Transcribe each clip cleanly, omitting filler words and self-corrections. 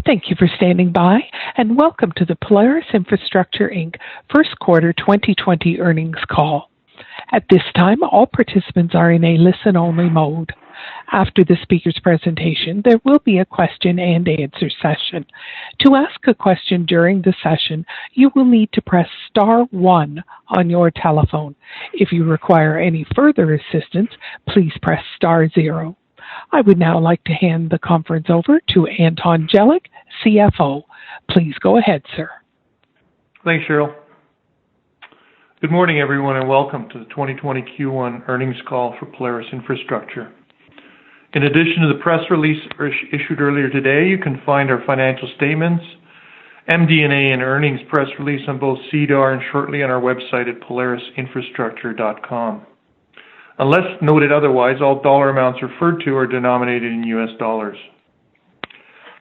Thank you for standing by, and welcome to the Polaris Infrastructure, Inc. First Quarter 2020 earnings call. At this time, all participants are in a listen-only mode. After the speaker's presentation, there will be a question and answer session. To ask a question during the session, you will need to press star 1 on your telephone. If you require any further assistance, please press star 0. I would now like to hand the conference over to Anton Jelic, CFO. Please go ahead, sir. Thanks, Cheryl. Good morning, everyone, and welcome to the 2020 Q1 earnings call for Polaris Infrastructure. In addition to the press release issued earlier today, you can find our financial statements, MD&A, and earnings press release on both SEDAR and shortly on our website at polarisinfrastructure.com. Unless noted otherwise, all dollar amounts referred to are denominated in US dollars.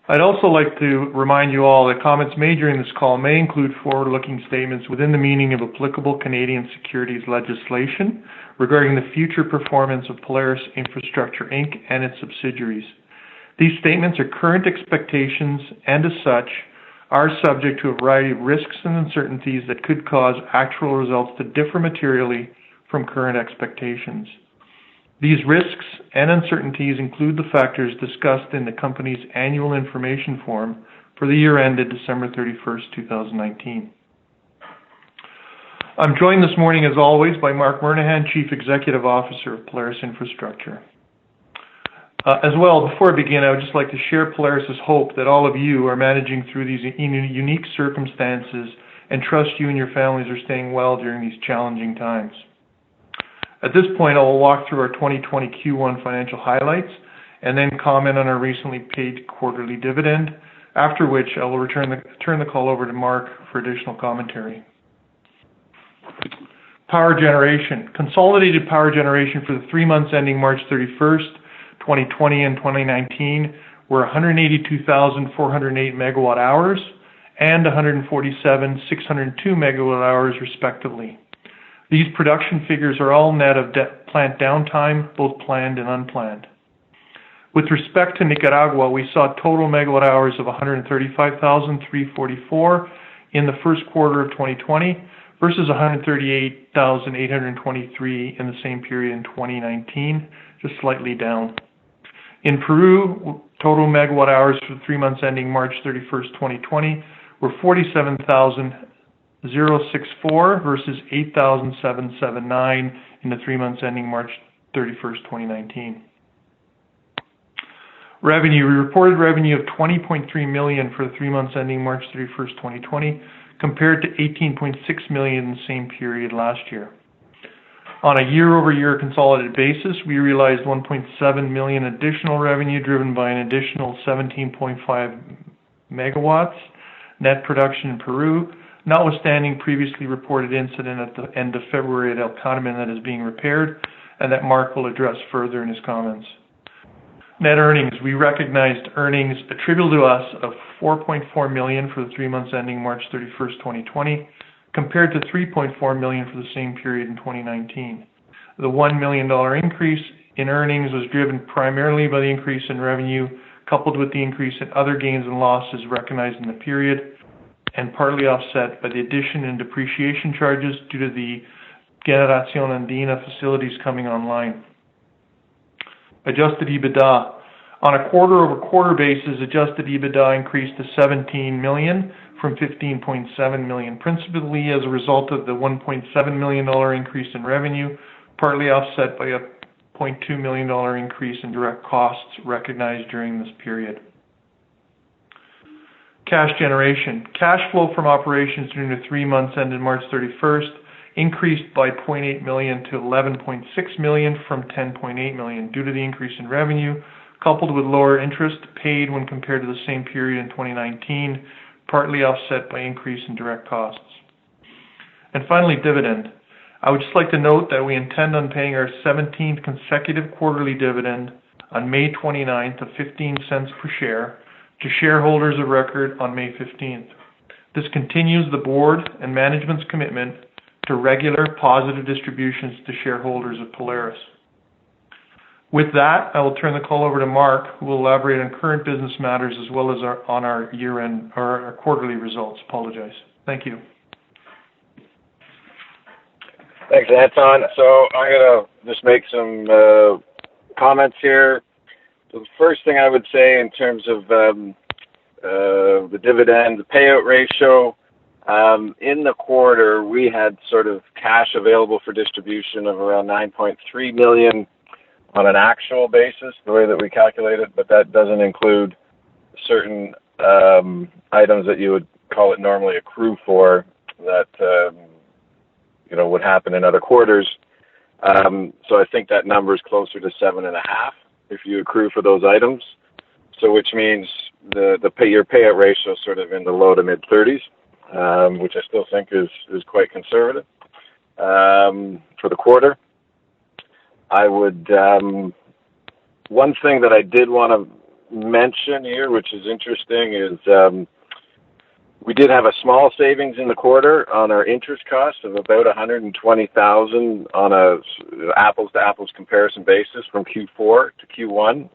I'd also like to remind you all that comments made during this call may include forward-looking statements within the meaning of applicable Canadian securities legislation regarding the future performance of Polaris Infrastructure, Inc. and its subsidiaries. These statements are current expectations and, as such, are subject to a variety of risks and uncertainties that could cause actual results to differ materially from current expectations. These risks and uncertainties include the factors discussed in the company's annual information form for the year ended December 31st, 2019. I'm joined this morning, as always, by Marc Murnaghan, Chief Executive Officer of Polaris Infrastructure. As well, before I begin, I would just like to share Polaris's hope that all of you are managing through these unique circumstances and trust you and your families are staying well during these challenging times. At this point, I will walk through our 2020 Q1 financial highlights and then comment on our recently paid quarterly dividend, after which I will turn the call over to Marc for additional commentary. Power generation. Consolidated power generation for the 3 months ending March 31st, 2020 and 2019 were 182,408 megawatt hours and 147,602 megawatt hours respectively. These production figures are all net of plant downtime, both planned and unplanned. With respect to Nicaragua, we saw total megawatt hours of 135,344 in the first quarter of 2020 versus 138,823 in the same period in 2019, just slightly down. In Peru, total megawatt hours for the 3 months ending March 31st, 2020 were 47,064 versus 8,779 in the 3 months ending March 31st, 2019. Revenue. We reported revenue of $20.3 million for the 3 months ending March 31st, 2020, compared to $18.6 million in the same period last year. On a year-over-year consolidated basis, we realized $1.7 million additional revenue driven by an additional 17.5 megawatts net production in Peru, notwithstanding previously reported incident at the end of February at El Carmen that is being repaired, and that Marc will address further in his comments. Net earnings. We recognized earnings attributable to us of $4.4 million for the 3 months ending March 31st, 2020, compared to $3.4 million for the same period in 2019. The $1 million increase in earnings was driven primarily by the increase in revenue, coupled with the increase in other gains and losses recognized in the period, and partly offset by the addition in depreciation charges due to the Generación Andina facilities coming online. Adjusted EBITDA. On a quarter-over-quarter basis, adjusted EBITDA increased to $17 million from $15.7 million, principally as a result of the $1.7 million increase in revenue, partly offset by a $0.2 million increase in direct costs recognized during this period. Cash generation. Cash flow from operations during the 3 months ended March 31st increased by $0.8 million to $11.6 million from $10.8 million due to the increase in revenue, coupled with lower interest paid when compared to the same period in 2019, partly offset by increase in direct costs. And finally, dividend. I would just like to note that we intend on paying our 17th consecutive quarterly dividend on May 29th of 15 cents per share to shareholders of record on May 15th. This continues the board and management's commitment to regular positive distributions to shareholders of Polaris. With that, I will turn the call over to Marc, who will elaborate on current business matters as well as on our year-end or our quarterly results. Apologize. Thank you. Thanks, Anton. So I'm going to just make some comments here. So the first thing I would say in terms of the dividend, the payout ratio, in the quarter, we had sort of cash available for distribution of around $9.3 million on an actual basis, the way that we calculate it, but that doesn't include certain items that you would call it normally accrue for that would happen in other quarters. So I think that number is closer to 7.5 if you accrue for those items. So which means your payout ratio is sort of in the low to mid 30s, which I still think is quite conservative for the quarter. I would one thing that I did want to mention here, which is interesting, is we did have a small savings in the quarter on our interest cost of about $120,000 on a apples-to-apples comparison basis from Q4 to Q1.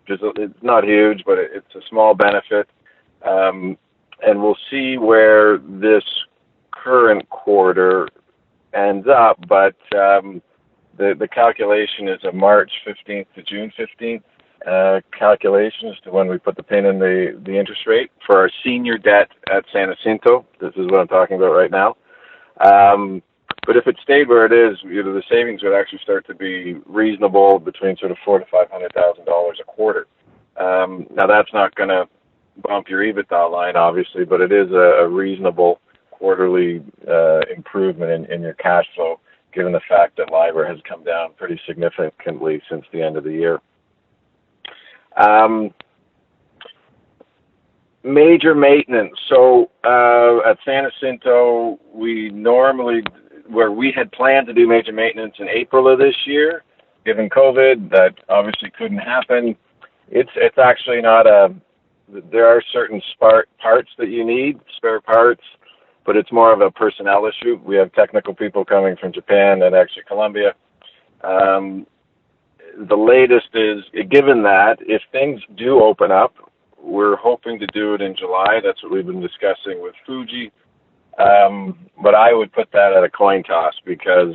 It's not huge, but it's a small benefit. And we'll see where this current quarter ends up, but the calculation is a March 15th to June 15th calculation as to when we put the pin in the interest rate for our senior debt at San Jacinto. This is what I'm talking about right now. But if it stayed where it is, the savings would actually start to be reasonable, between sort of $400,000 to $500,000 a quarter. Now that's not going to bump your EBITDA line, obviously, but it is a reasonable quarterly improvement in your cash flow, given the fact that LIBOR has come down pretty significantly since the end of the year. Major maintenance. So at San Jacinto, we had planned to do major maintenance in April of this year. Given COVID, that obviously couldn't happen. It's actually not there are certain parts that you need, spare parts, but it's more of a personnel issue. We have technical people coming from Japan and actually Colombia. The latest is, given that, if things do open up, we're hoping to do it in July. That's what we've been discussing with Fuji. But I would put that at a coin toss because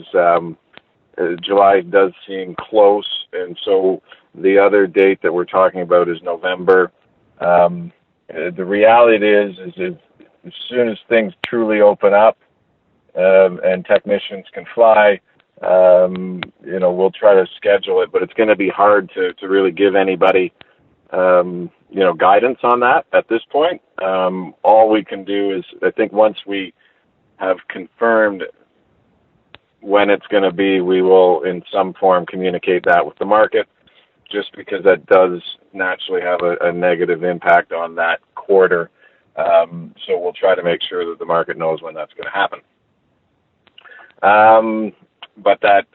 July does seem close. And so the other date that we're talking about is November. The reality is as soon as things truly open up and technicians can fly, we'll try to schedule it, but it's going to be hard to really give anybody, guidance on that at this point. All we can do is, I think once we have confirmed when it's going to be, we will in some form communicate that with the market, just because that does naturally have a negative impact on that quarter. So we'll try to make sure that the market knows when that's going to happen. But that,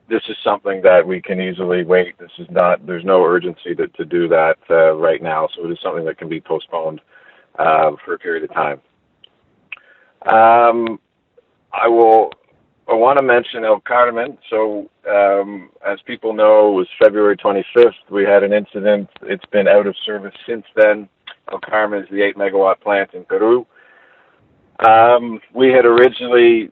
this is something that we can easily wait. There's no urgency to do that right now. So it is something that can be postponed for a period of time. I want to mention El Carmen. So as people know, it was February 25th. We had an incident. It's been out of service since then. El Carmen is the 8-megawatt plant in Peru. We had originally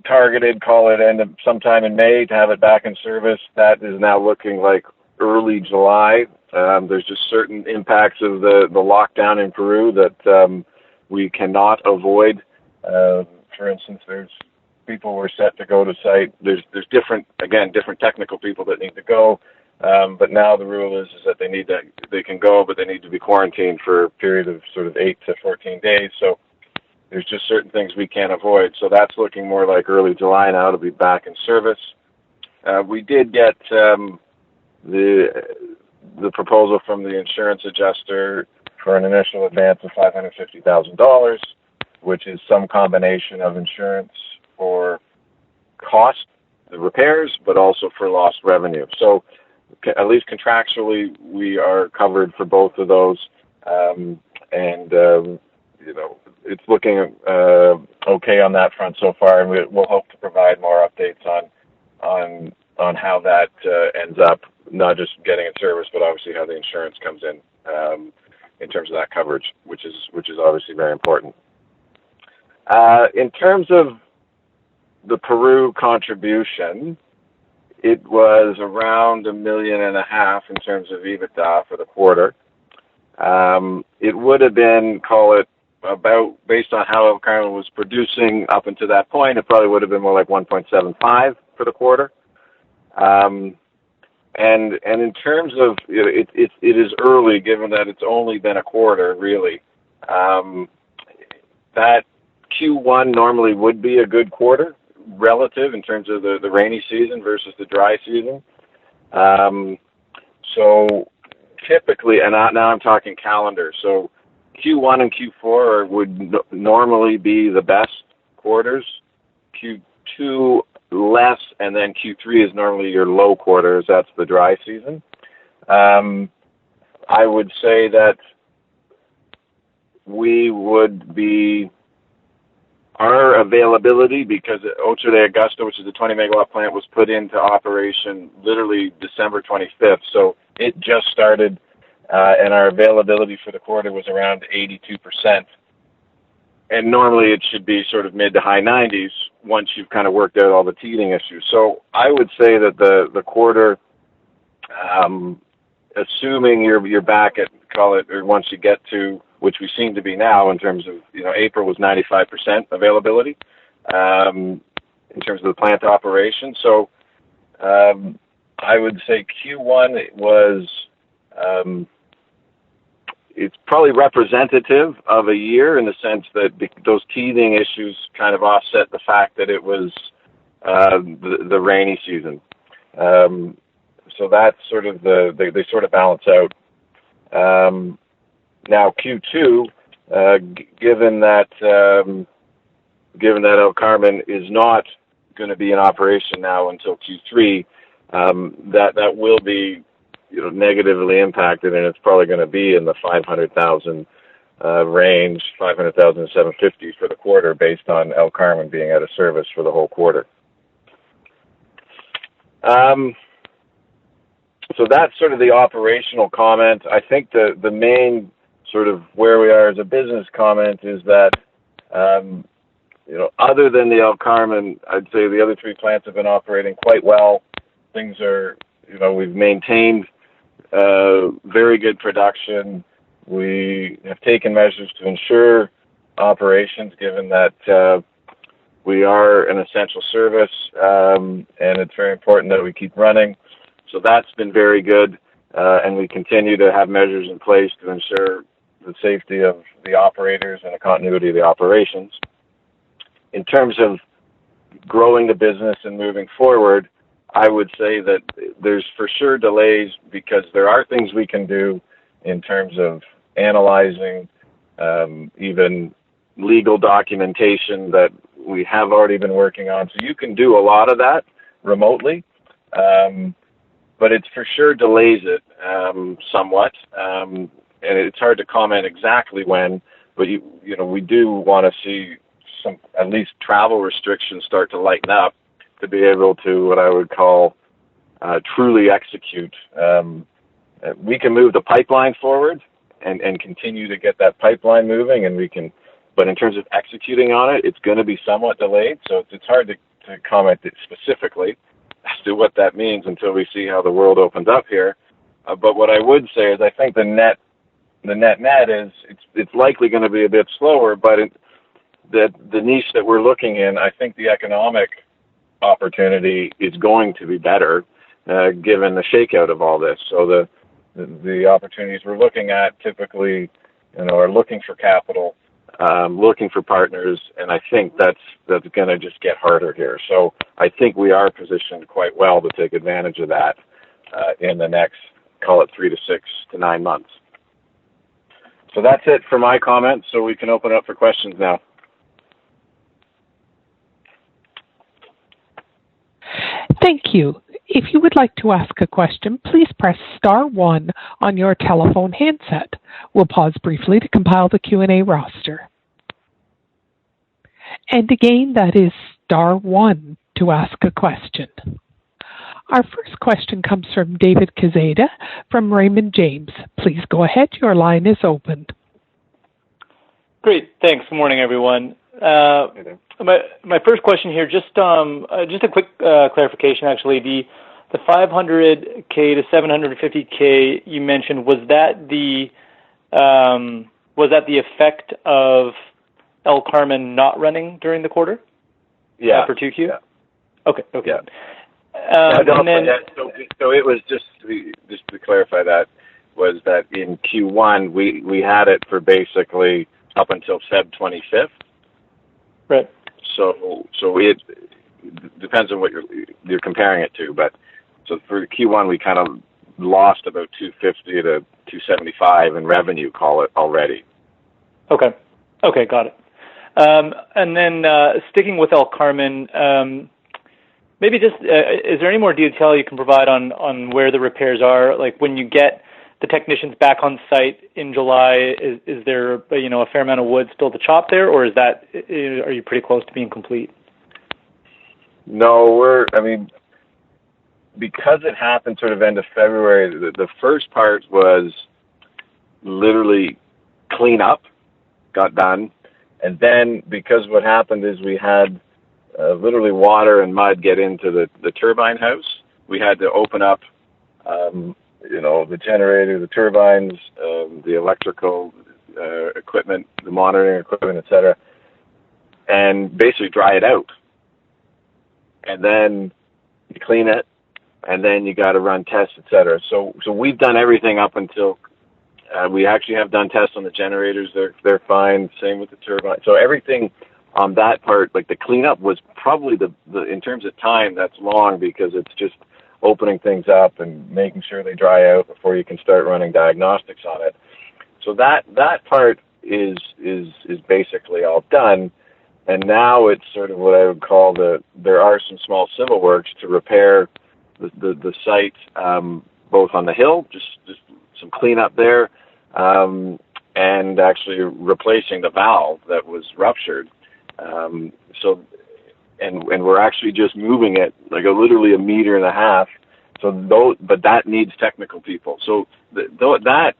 targeted, call it sometime in May, to have it back in service. That is now looking like early July. There's just certain impacts of the lockdown in Peru that we cannot avoid. For instance, there's people were set to go to site. There's different technical people that need to go. But now the rule is that they can go, but they need to be quarantined for a period of sort of 8 to 14 days. So there's just certain things we can't avoid. So that's looking more like early July now to be back in service. We did get the proposal from the insurance adjuster for an initial advance of $550,000, which is some combination of insurance for cost, the repairs, but also for lost revenue. So at least contractually, we are covered for both of those. It's looking okay on that front so far, and we'll hope to provide more updates on on how that ends up, not just getting in service, but obviously how the insurance comes in terms of that coverage, which is obviously very important. In terms of the Peru contribution, it was around $1.5 million in terms of EBITDA for the quarter. It would have been, call it, about, based on how El Carmen was producing up until that point, it probably would have been more like 1.75 for the quarter. And in terms of, it is early, given that it's only been a quarter, really. That Q1 normally would be a good quarter relative in terms of the rainy season versus the dry season. So typically, and now I'm talking calendar, so Q1 and Q4 would normally be the best quarters. Q2 less, and then Q3 is normally your low quarters. That's the dry season. I would say that we would be, our availability, because Ocho de Augusta, which is a 20 megawatt plant, was put into operation literally December 25th. So it just started, and our availability for the quarter was around 82%. And normally it should be sort of mid to high 90s once you've kind of worked out all the teething issues. So I would say that the quarter, assuming you're back at, call it, or once you get to, which we seem to be now in terms of, April was 95% availability in terms of the plant operation. So I would say Q1 was, it's probably representative of a year in the sense that those teething issues kind of offset the fact that it was the rainy season. So that's sort of they sort of balance out. Now Q2, given that El Carmen is not going to be in operation now until Q3, that will be negatively impacted, and it's probably going to be in the 500,000 range, 500,000 to 750 for the quarter, based on El Carmen being out of service for the whole quarter. So that's sort of the operational comment. I think the main sort of where we are as a business comment is that, other than the El Carmen, I'd say the other three plants have been operating quite well. Things are, we've maintained very good production. We have taken measures to ensure operations, given that we are an essential service, and it's very important that we keep running. So that's been very good, and we continue to have measures in place to ensure the safety of the operators and the continuity of the operations. In terms of growing the business and moving forward, I would say that there's for sure delays, because there are things we can do in terms of analyzing, even legal documentation that we have already been working on. So you can do a lot of that remotely, but it's for sure delays it somewhat. And it's hard to comment exactly when, but we do want to see some, at least travel restrictions start to lighten up to be able to, what I would call, truly execute. We can move the pipeline forward and continue to get that pipeline moving, and but in terms of executing on it, it's going to be somewhat delayed. So it's hard to comment specifically as to what that means until we see how the world opens up here. But what I would say is I think the net is it's likely going to be a bit slower, but the niche that we're looking in, I think the economic opportunity is going to be better, given the shakeout of all this. So the opportunities we're looking at typically, are looking for capital, looking for partners, and I think that's going to just get harder here. So I think we are positioned quite well to take advantage of that in the next, call it 3 to 6 to 9 months. So that's it for my comments. So we can open up for questions now. Thank you. If you would like to ask a question, please press star 1 on your telephone handset. We'll pause briefly to compile the Q&A roster. And again, that is star 1 to ask a question. Our first question comes from David Quezada from Raymond James. Please go ahead. Your line is open. Great. Thanks. Good morning, everyone. My first question here, just a quick clarification, actually. The 500K to 750K you mentioned, was that the effect of El Carmen not running during the quarter? Yeah. For 2Q? Yeah. Okay. Yeah. So it was just to clarify that, was that in Q1 we had it for basically up until Feb 25th. Right. So it depends on what you're comparing it to, but so for Q1 we kind of lost about 250 to 275 in revenue, call it, already. Okay, got it. And then sticking with El Carmen, maybe just is there any more detail you can provide on where the repairs are? Like when you get the technicians back on site in July, is there a fair amount of wood still to chop there, or are you pretty close to being complete? No, because it happened sort of end of February, the first part was literally clean up, got done, and then because what happened is we had literally water and mud get into the turbine house, we had to open up the generator, the turbines, the electrical equipment, the monitoring equipment, etc., and basically dry it out. And then you clean it, and then you got to run tests, etc. So we've done everything up until we actually have done tests on the generators. They're fine. Same with the turbine. So everything on that part, like the cleanup, was probably the in terms of time, that's long, because it's just opening things up and making sure they dry out before you can start running diagnostics on it. So that part is basically all done. And now it's sort of what I would call there are some small civil works to repair the site, both on the hill, just some cleanup there, and actually replacing the valve that was ruptured. And we're actually just moving it like literally 1.5 meters. But that needs technical people. So that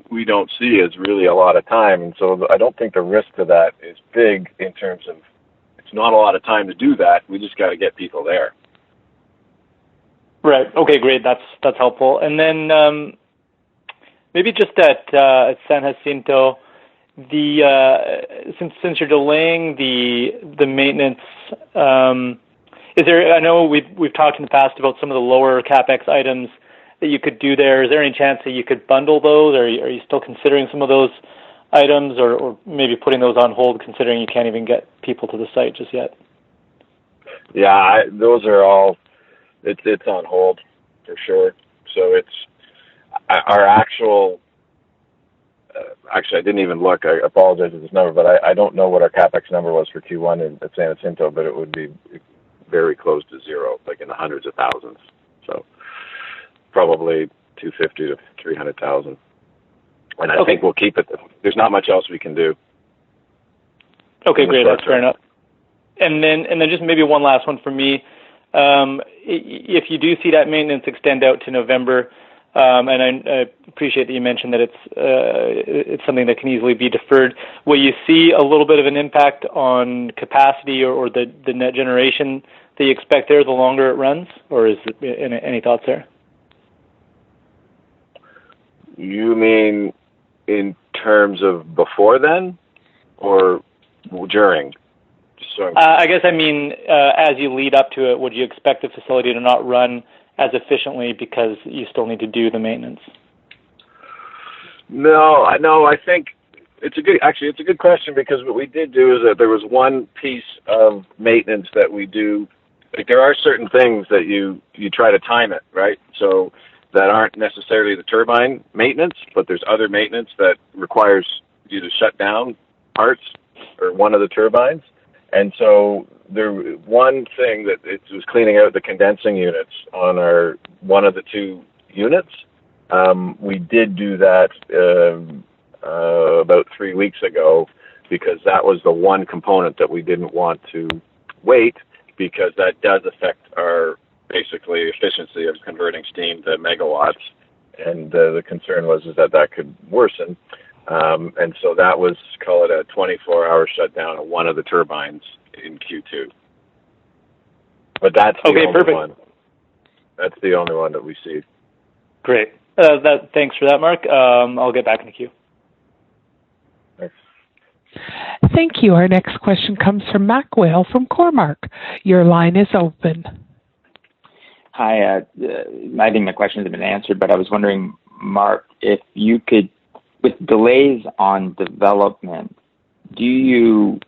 we don't see as really a lot of time, and so I don't think the risk to that is big in terms of it's not a lot of time to do that. We just got to get people there. Right. Okay. Great. That's helpful. And then maybe just at San Jacinto, since you're delaying the maintenance, is there? I know we've talked in the past about some of the lower CapEx items that you could do there. Is there any chance that you could bundle those, or are you still considering some of those items, or maybe putting those on hold, considering you can't even get people to the site just yet? Yeah, those are all. It's on hold for sure. So it's our actual. Actually, I didn't even look. I apologize for this number, but I don't know what our CapEx number was for Q1 at San Jacinto, but it would be very close to zero, like in the hundreds of thousands. So probably 250 to 300,000. And I think we'll keep it. There's not much else we can do. Okay, great. That's fair enough. And then just maybe one last one for me. If you do see that maintenance extend out to November, and I appreciate that you mentioned that it's something that can easily be deferred, will you see a little bit of an impact on capacity or the net generation that you expect there the longer it runs, or is it, any thoughts there? You mean in terms of before then, or during? I guess I mean as you lead up to it, would you expect the facility to not run as efficiently because you still need to do the maintenance? No. I think it's a good question, because what we did do is that there was one piece of maintenance that we do. Like there are certain things that you try to time it, right? So that aren't necessarily the turbine maintenance, but there's other maintenance that requires you to shut down parts or one of the turbines. And so one thing that it was cleaning out the condensing units on one of the two units. We did do that about 3 weeks ago, because that was the one component that we didn't want to wait, because that does affect our basically efficiency of converting steam to megawatts. And the concern was that could worsen. And so that was, call it a 24-hour shutdown of one of the turbines in Q2. But that's the only one. That's the only one that we see. Great. Thanks for that, Mark. I'll get back in the queue. Thanks. Thank you. Our next question comes from Mac Whale from Cormark. Your line is open. Hi. I think my questions have been answered, but I was wondering, Mark, if you could, with delays on development, do you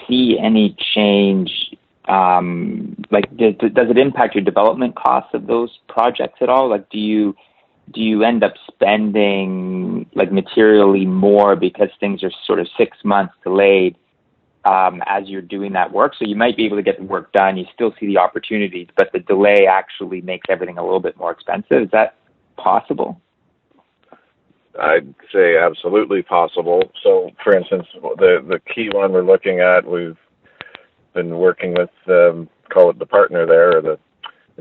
see any change? Does it impact your development costs of those projects at all? Like, do you end up spending materially more because things are sort of 6 months delayed as you're doing that work? So you might be able to get the work done. You still see the opportunities, but the delay actually makes everything a little bit more expensive. Is that possible? I'd say absolutely possible. So, for instance, the key one we're looking at, we've been working with, call it the partner there, or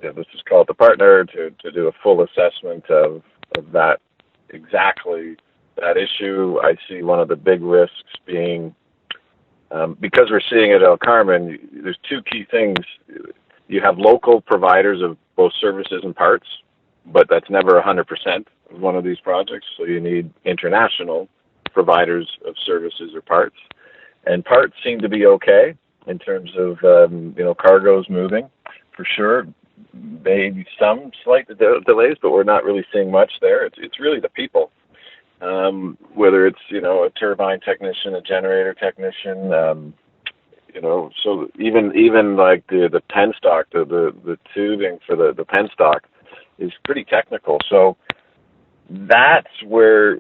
let's just call it the partner, to do a full assessment of that, exactly that issue. I see one of the big risks being, because we're seeing it at El Carmen, there's two key things. You have local providers of both services and parts, but that's never 100% of one of these projects. So you need international providers of services or parts. And parts seem to be okay in terms of, cargoes moving, for sure. Maybe some slight delays, but we're not really seeing much there. It's really the people. Whether it's, a turbine technician, a generator technician, so even like the penstock, the tubing for the penstock is pretty technical. So that's where,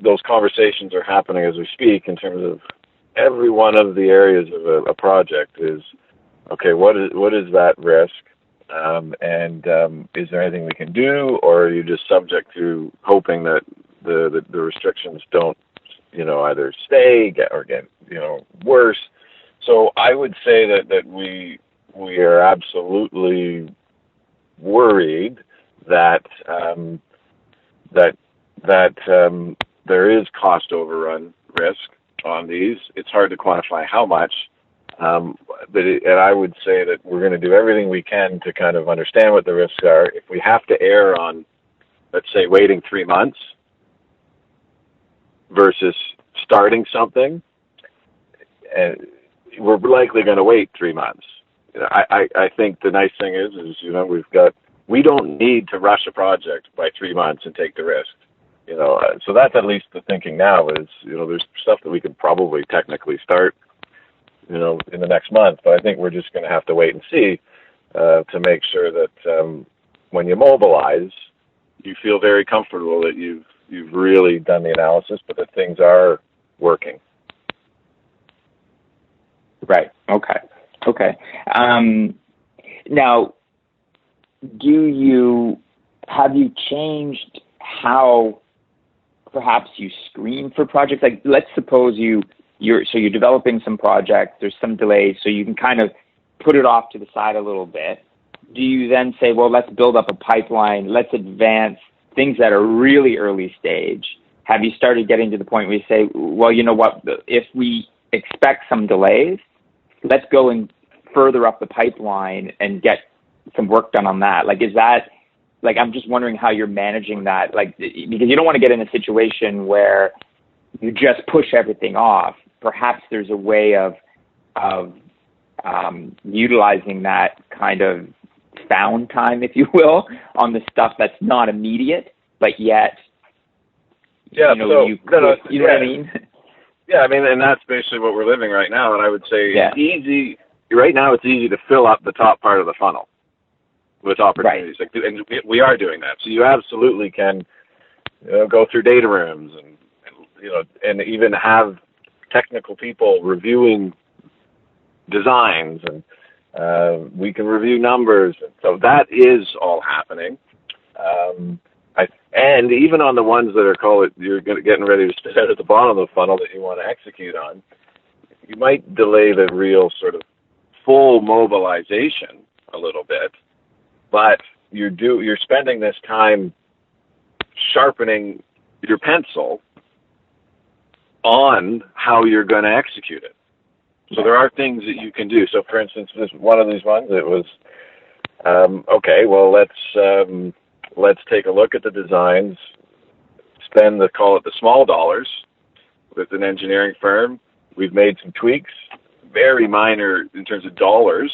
those conversations are happening as we speak in terms of every one of the areas of a project is, okay, what is that risk? And is there anything we can do, or are you just subject to hoping that the restrictions don't, either stay or get, worse? So I would say that we are absolutely worried that there is cost overrun risk on these. It's hard to quantify how much. And I would say that we're going to do everything we can to kind of understand what the risks are. If we have to err on, let's say, waiting 3 months versus starting something, we're likely going to wait 3 months. I think the nice thing is we don't need to rush a project by 3 months and take the risk. So that's at least the thinking now is, there's stuff that we could probably technically start, in the next month, but I think we're just going to have to wait and see to make sure that when you mobilize, you feel very comfortable that you've really done the analysis, but that things are working. Right. Okay. Now, have you changed how perhaps you screen for projects? Like, let's suppose you're developing some projects, there's some delays, so you can kind of put it off to the side a little bit. Do you then say, well, let's build up a pipeline, let's advance things that are really early stage? Have you started getting to the point where you say, well, you know what, if we expect some delays, let's go and further up the pipeline and get some work done on that? Like, is that, I'm just wondering how you're managing that, because you don't want to get in a situation where you just push everything off. Perhaps there's a way of utilizing that kind of found time, if you will, on the stuff that's not immediate, but yet, you know what I mean? Yeah, I mean, and that's basically what we're living right now. And I would say it's easy. Right now, it's easy to fill up the top part of the funnel with opportunities. Right. And we are doing that. So you absolutely can, go through data rooms and even have technical people reviewing designs, and we can review numbers. So that is all happening. And even on the ones that are you're getting ready to spit out at the bottom of the funnel that you want to execute on, you might delay the real sort of full mobilization a little bit but you're spending this time sharpening your pencil on how you're going to execute it. So there are things that you can do. So, for instance, this one of these ones, it was okay. Well, let's take a look at the designs. Call it the small dollars with an engineering firm. We've made some tweaks, very minor in terms of dollars,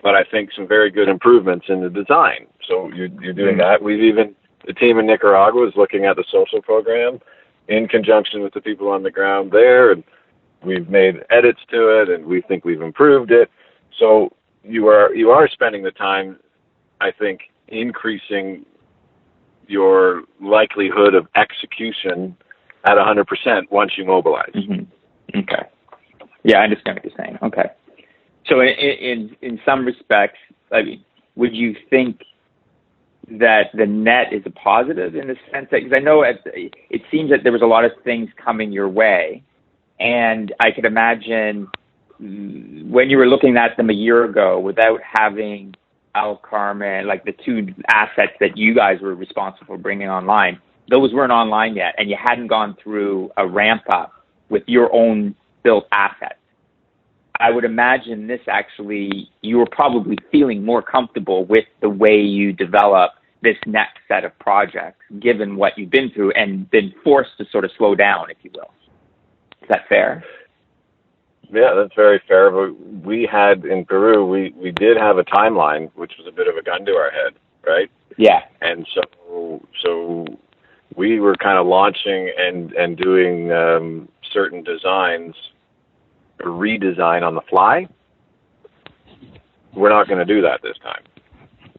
but I think some very good improvements in the design. So you're doing that. The team in Nicaragua is looking at the social program in conjunction with the people on the ground there, and we've made edits to it, and we think we've improved it. So you are spending the time, I think, increasing your likelihood of execution at 100% once you mobilize. Mm-hmm. Okay. Yeah, I understand what you're saying. Okay. So in some respects, I mean, would you think that the net is a positive in the sense that, because I know it seems that there was a lot of things coming your way, and I could imagine when you were looking at them a year ago without having Al Carmen, like the two assets that you guys were responsible for bringing online, those weren't online yet, and you hadn't gone through a ramp up with your own built assets. I would imagine this actually, you were probably feeling more comfortable with the way you develop this next set of projects, given what you've been through and been forced to sort of slow down, if you will. Is that fair? Yeah, that's very fair. But we had in Peru, we did have a timeline, which was a bit of a gun to our head, right? Yeah. And so we were kind of launching and doing certain designs, a redesign on the fly. We're not going to do that this time.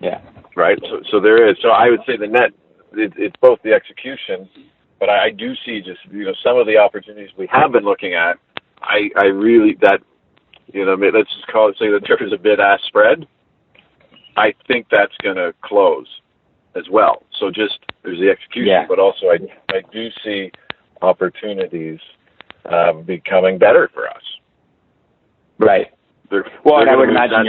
Yeah. Right. So there is. So I would say the net, it's both the execution, but I do see just, some of the opportunities we have been looking at. I really, that, let's just say that there is a bid-ask spread. I think that's going to close as well. So just there's the execution, but also I do see opportunities becoming better for us. Right. I would imagine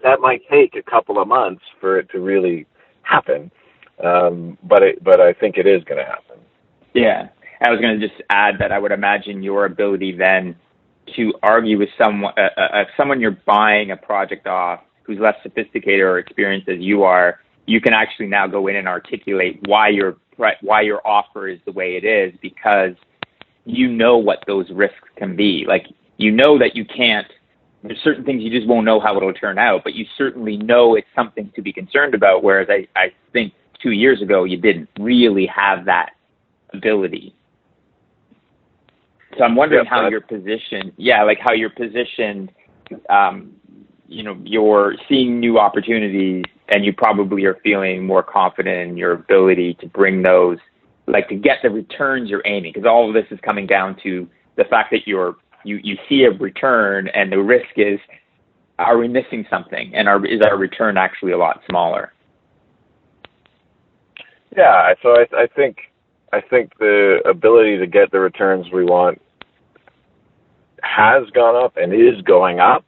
that might take a couple of months for it to really happen, but I think it is going to happen. Yeah. I was going to just add that I would imagine your ability then to argue with someone you're buying a project off who's less sophisticated or experienced as you are, you can actually now go in and articulate why your offer is the way it is, because you know what those risks can be. Like, that you can't, there's certain things you just won't know how it'll turn out, but you certainly know it's something to be concerned about, whereas I think 2 years ago you didn't really have that ability. So I'm wondering how you're positioned. Yeah, like how you're positioned. You're seeing new opportunities, and you probably are feeling more confident in your ability to bring those, like to get the returns you're aiming. Because all of this is coming down to the fact that you see a return, and the risk is, are we missing something, and is our return actually a lot smaller? Yeah. So I think the ability to get the returns we want has gone up and is going up.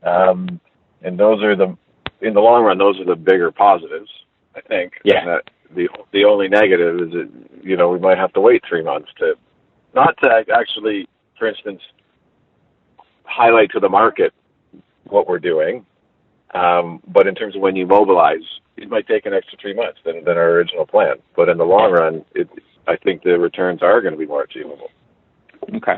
And those are in the long run, those are the bigger positives, I think. Yeah. And the only negative is that, we might have to wait 3 months not to actually, for instance, highlight to the market what we're doing. But in terms of when you mobilize, it might take an extra 3 months than our original plan. But in the long run, I think the returns are going to be more achievable. Okay.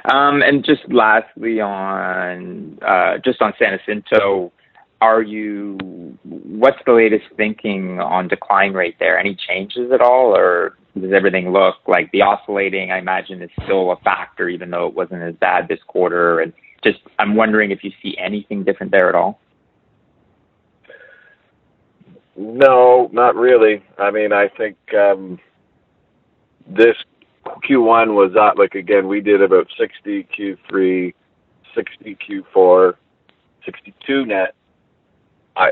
And just lastly on San Jacinto, what's the latest thinking on decline rate there? Any changes at all, or does everything look like the oscillating, I imagine, is still a factor, even though it wasn't as bad this quarter? And just, I'm wondering if you see anything different there at all. No, not really. I mean, I think this Q1 was up, again, we did about 60 Q3, 60 Q4, 62 net. I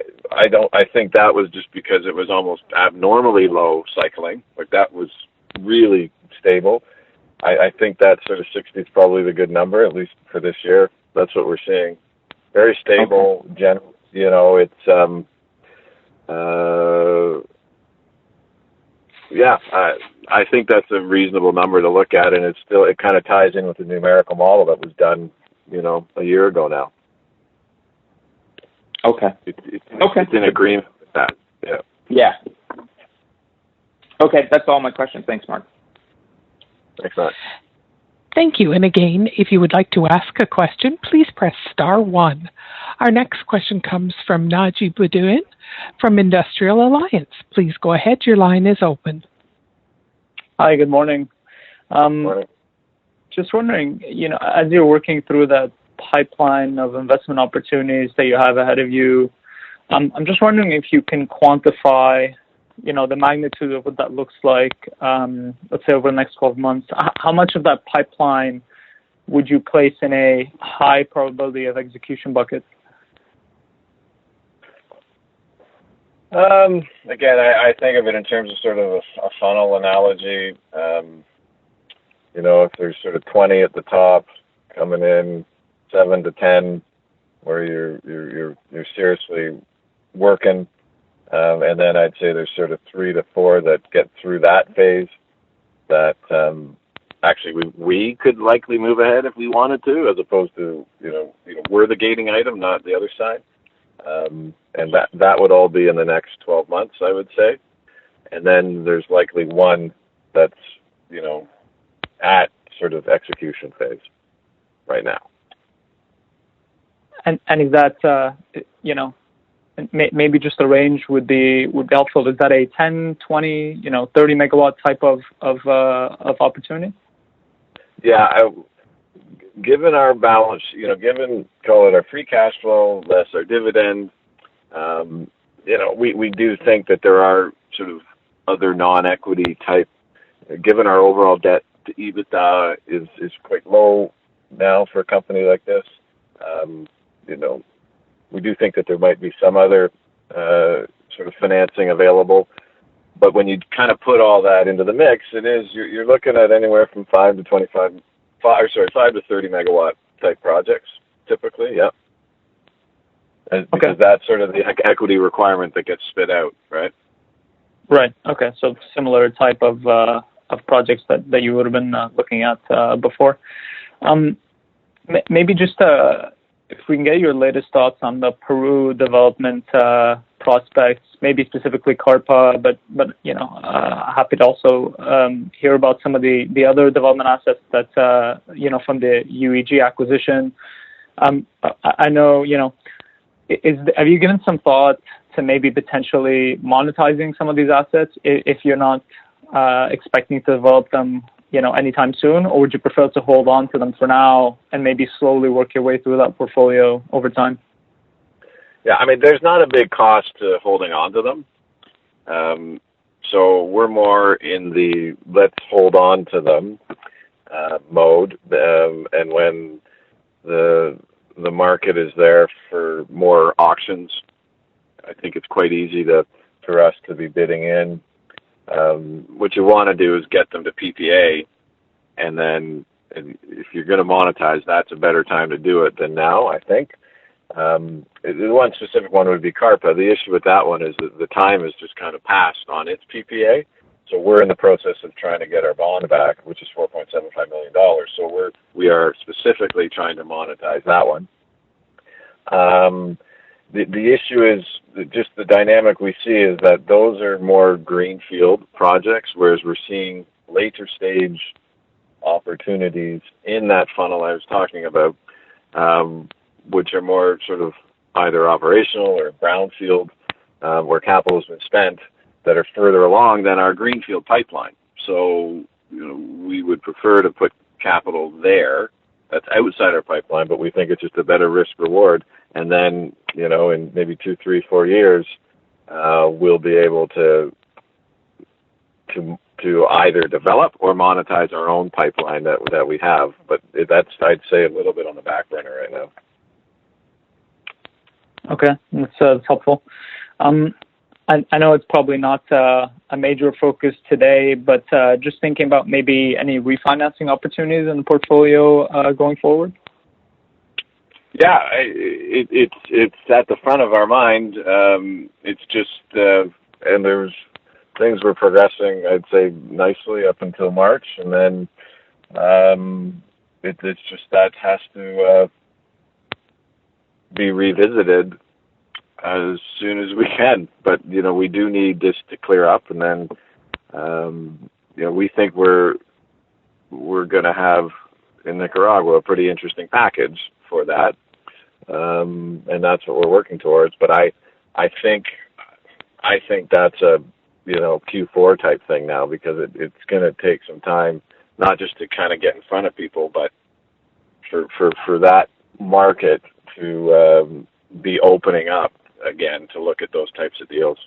think that was just because it was almost abnormally low cycling. That was really stable. I think that sort of 60 is probably the good number, at least for this year. That's what we're seeing. Very stable. Okay. It's Yeah, I think that's a reasonable number to look at, and it kind of ties in with the numerical model that was done, a year ago now. Okay. It's in agreement with that. Yeah. Yeah. Okay, that's all my questions. Thanks, Marc. Thanks, Marc. Thank you. And again, if you would like to ask a question, please press *1. Our next question comes from Naji Boudian from Industrial Alliance. Please go ahead. Your line is open. Hi, good morning. Morning. Just wondering, as you're working through that pipeline of investment opportunities that you have ahead of you, I'm just wondering if you can quantify, the magnitude of what that looks like, let's say over the next 12 months. How much of that pipeline would you place in a high probability of execution bucket? Again, I think of it in terms of sort of a funnel analogy. If there's sort of 20 at the top coming in, 7 to 10 where you're seriously working, and then I'd say there's sort of 3 to 4 that get through that phase that actually we could likely move ahead if we wanted to, as opposed to we're the gating item, not the other side. And that would all be in the next 12 months, I would say. And then there's likely one that's, at sort of execution phase right now. And is that, maybe just the range would be helpful. Is that a 10, 20, 30 megawatt type of opportunity? Yeah, given our balance, call it our free cash flow less our dividend, we do think that there are sort of other non-equity type, given our overall debt to EBITDA is quite low now for a company like this. We do think that there might be some other sort of financing available, but when you kind of put all that into the mix, you're looking at anywhere from 5 to 30 megawatt type projects typically. Yeah. Because that's sort of the equity requirement that gets spit out, right? Right. Okay. So similar type of projects that you would have been looking at before. Maybe just if we can get your latest thoughts on the Peru development prospects, maybe specifically Carpa, but happy to also hear about some of the other development assets that from the UEG acquisition. I know have you given some thought to maybe potentially monetizing some of these assets if you're not expecting to develop them anytime soon, or would you prefer to hold on to them for now and maybe slowly work your way through that portfolio over time? Yeah, I mean, there's not a big cost to holding on to them. So we're more in the let's hold on to them mode. And when the market is there for more auctions, I think it's quite easy for us to be bidding in. What you want to do is get them to PPA, and then if you're going to monetize, that's a better time to do it than now, I think. The one specific one would be Carpa. The issue with that one is that the time has just kind of passed on its PPA. So we're in the process of trying to get our bond back, which is $4.75 million. So we are specifically trying to monetize that one. The issue is just the dynamic we see is that those are more greenfield projects, whereas we're seeing later stage opportunities in that funnel I was talking about, which are more sort of either operational or brownfield, where capital has been spent, that are further along than our greenfield pipeline. So we would prefer to put capital there that's outside our pipeline, but we think it's just a better risk reward. And then, in maybe 2, 3, 4 years, we'll be able to either develop or monetize our own pipeline that we have. But that's, I'd say, a little bit on the back burner right now. Okay, that's helpful. I know it's probably not a major focus today, but just thinking about maybe any refinancing opportunities in the portfolio going forward. Yeah, it's at the front of our mind. It's just, and there's things were progressing, I'd say, nicely up until March, and then it's just that has to be revisited as soon as we can. But we do need this to clear up, and then we think we're going to have in Nicaragua a pretty interesting package for that, and that's what we're working towards. But I think that's a Q4 type thing now, because it's going to take some time, not just to kind of get in front of people, but for that market to be opening up again to look at those types of deals.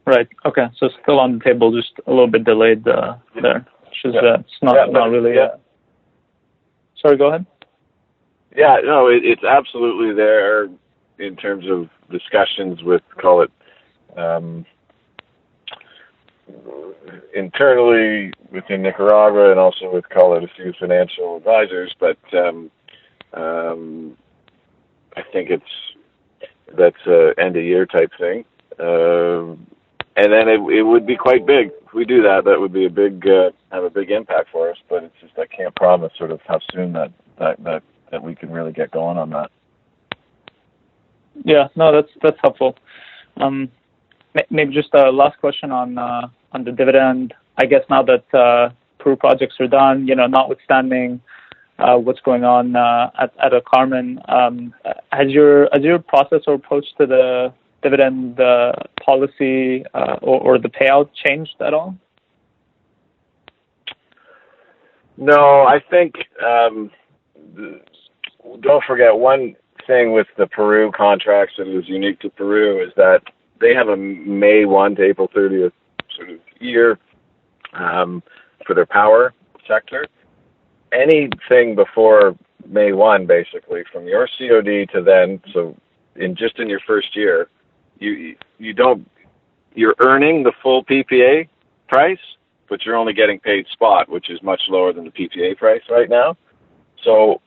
Right. Okay. So still on the table, just a little bit delayed there. It's not really. Sorry, go ahead. Yeah, no, it's absolutely there in terms of discussions with, call it, internally within Nicaragua, and also with, call it, a few financial advisors. But I think that's a end of year type thing. And then it would be quite big. If we do that, that would be have a big impact for us. But it's just, I can't promise sort of how soon that we can really get going on that. Yeah, no, that's helpful. Maybe just a last question on the dividend. I guess now that Peru projects are done, notwithstanding what's going on at El Carmen, has your process or approach to the dividend policy or the payout changed at all? No, I think don't forget one thing with the Peru contracts that is unique to Peru is that they have a May 1 to April 30th sort of year for their power sector. Anything before May 1, basically, from your COD to then, so in your first year, you're earning the full PPA price, but you're only getting paid spot, which is much lower than the PPA price right now. So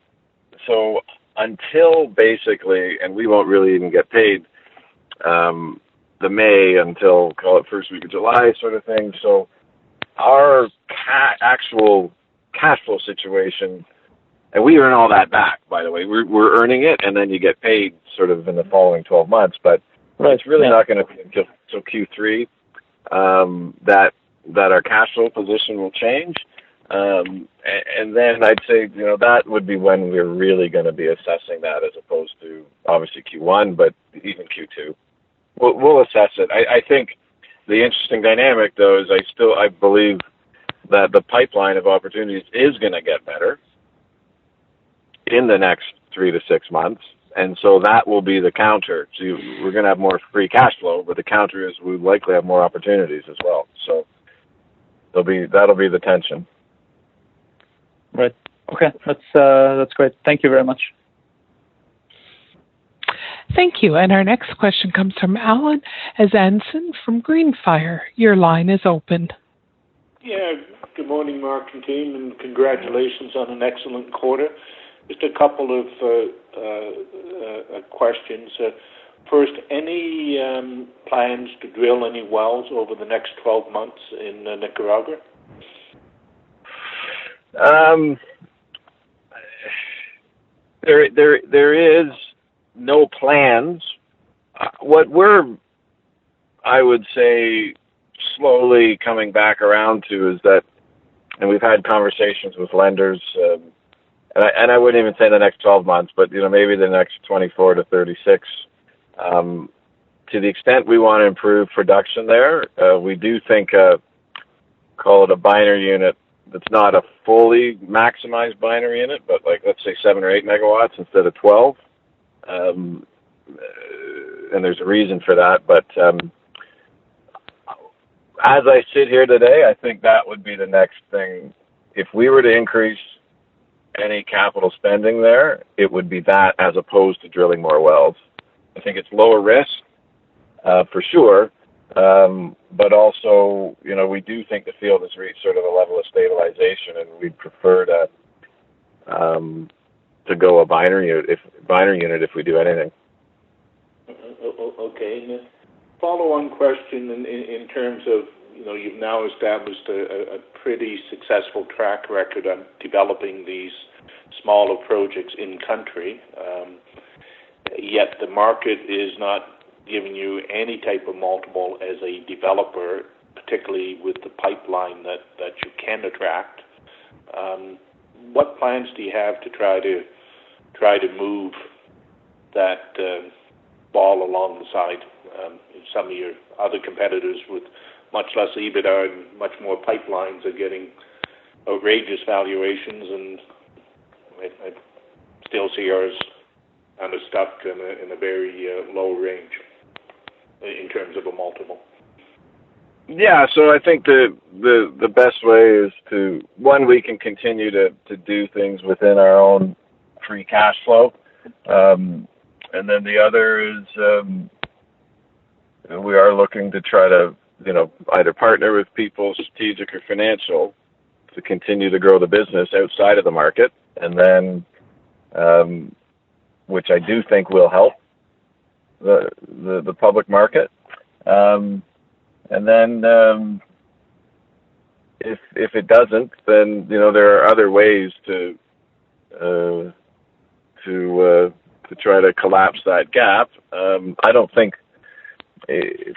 until basically, and we won't really even get paid the May until, call it, first week of July sort of thing. So our actual cash flow situation, and we earn all that back, by the way. We're earning it, and then you get paid sort of in the following 12 months. But it's really not going to be until Q3 that our cash flow position will change. And then I'd say, that would be when we're really going to be assessing that, as opposed to obviously Q1, but even Q2. We'll assess it. I think the interesting dynamic, though, is I believe that the pipeline of opportunities is going to get better in the next 3 to 6 months. And so that will be the counter. So we're going to have more free cash flow, but the counter is we likely have more opportunities as well. So that'll be the tension. Right. Okay. That's great. Thank you very much. Thank you. And our next question comes from Alan Azanson from Greenfire. Your line is open. Yeah. Good morning, Marc and team, and congratulations on an excellent quarter. Just a couple of questions. First, any plans to drill any wells over the next 12 months in Nicaragua? There is no plans. What we're, I would say, slowly coming back around to is that, and we've had conversations with lenders, and I wouldn't even say the next 12 months, but maybe the next 24 to 36. To the extent we want to improve production there, we do think call it a binary unit that's not a fully maximized binary unit, but let's say 7 or 8 megawatts instead of 12. And there's a reason for that, but as I sit here today, I think that would be the next thing. If we were to increase any capital spending there, it would be that, as opposed to drilling more wells. I think it's lower risk, for sure, but also, we do think the field has reached sort of a level of stabilization, and we'd prefer to to go a binary unit if we do anything. Okay. And a follow-on question in terms of, you've now established a pretty successful track record on developing these smaller projects in country, yet the market is not giving you any type of multiple as a developer, particularly with the pipeline that you can attract. What plans do you have to try to move that ball along the side? Some of your other competitors with much less EBITDA and much more pipelines are getting outrageous valuations, and I still see yours kind of stuck in a very low range in terms of a multiple. Yeah, so I think the best way is to, one, we can continue to do things within our own free cash flow, and then the other is we are looking to try to either partner with people, strategic or financial, to continue to grow the business outside of the market, and then which I do think will help the public market. And then if it doesn't, then there are other ways to try to collapse that gap. I don't think,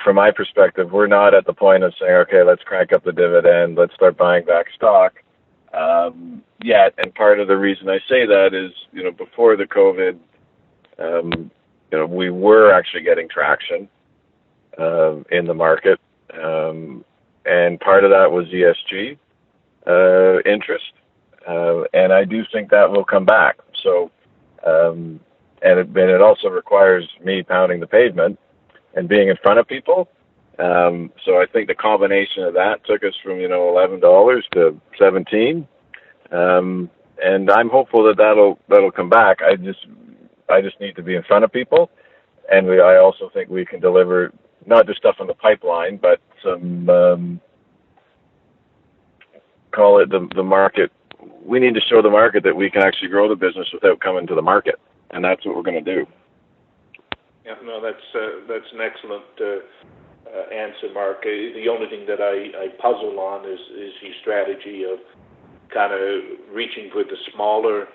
from my perspective, we're not at the point of saying, okay, let's crank up the dividend, let's start buying back stock yet. And part of the reason I say that is, before the COVID, we were actually getting traction in the market. And part of that was ESG interest, and I do think that will come back. So, and it also requires me pounding the pavement and being in front of people. So I think the combination of that took us from $11 to $17, and I'm hopeful that'll come back. I just need to be in front of people, and I also think we can deliver not just stuff on the pipeline, but some, call it the market. We need to show the market that we can actually grow the business without coming to the market, and that's what we're going to do. Yeah, no, that's an excellent answer, Marc. The only thing that I puzzle on is your strategy of kind of reaching for the smaller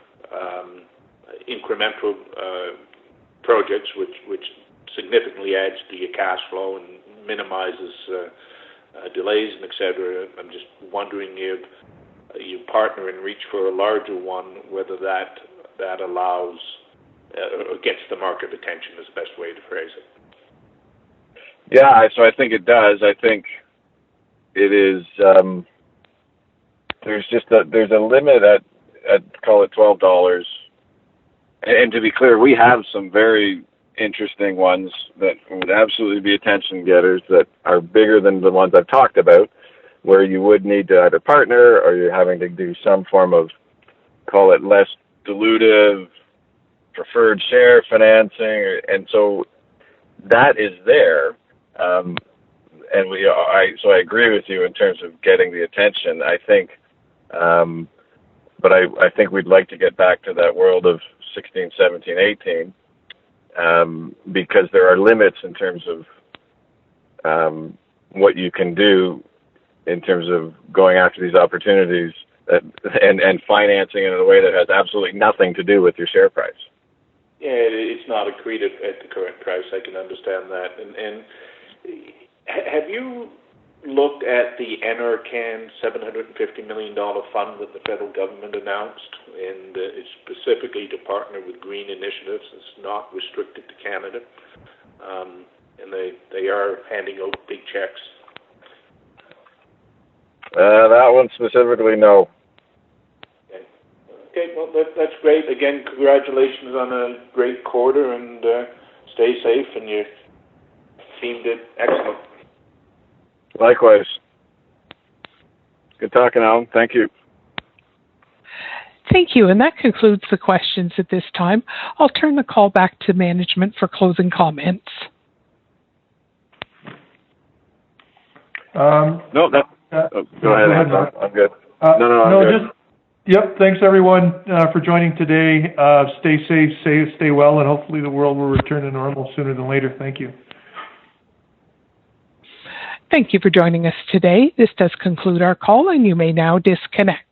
incremental projects, which significantly adds to your cash flow and minimizes delays and et cetera. I'm just wondering if you partner and reach for a larger one, whether that allows or gets the market attention is the best way to phrase it. Yeah, so I think it does. I think it is. There's a limit at call it $12. And to be clear, we have some very interesting ones that would absolutely be attention getters that are bigger than the ones I've talked about, where you would need to either partner or you're having to do some form of, call it less dilutive, preferred share financing, and so that is there. And so I agree with you in terms of getting the attention. I think, but I think we'd like to get back to that world of 16, 17, 18. Because there are limits in terms of what you can do in terms of going after these opportunities and financing it in a way that has absolutely nothing to do with your share price. Yeah, it's not accretive at the current price. I can understand that. And have you looked at the NRCan $750 million fund that the federal government announced, and it's specifically to partner with green initiatives. It's not restricted to Canada, and they are handing out big checks. That one specifically, no. Okay, well, that's great. Again, congratulations on a great quarter, and stay safe, and your team did excellent. Likewise. Good talking, Alan. Thank you. Thank you, and that concludes the questions at this time. I'll turn the call back to management for closing comments. No, go ahead, Marc. I'm good. No, I'm good. Yep. Thanks, everyone, for joining today. Stay safe, stay well, and hopefully the world will return to normal sooner than later. Thank you. Thank you for joining us today. This does conclude our call, and you may now disconnect.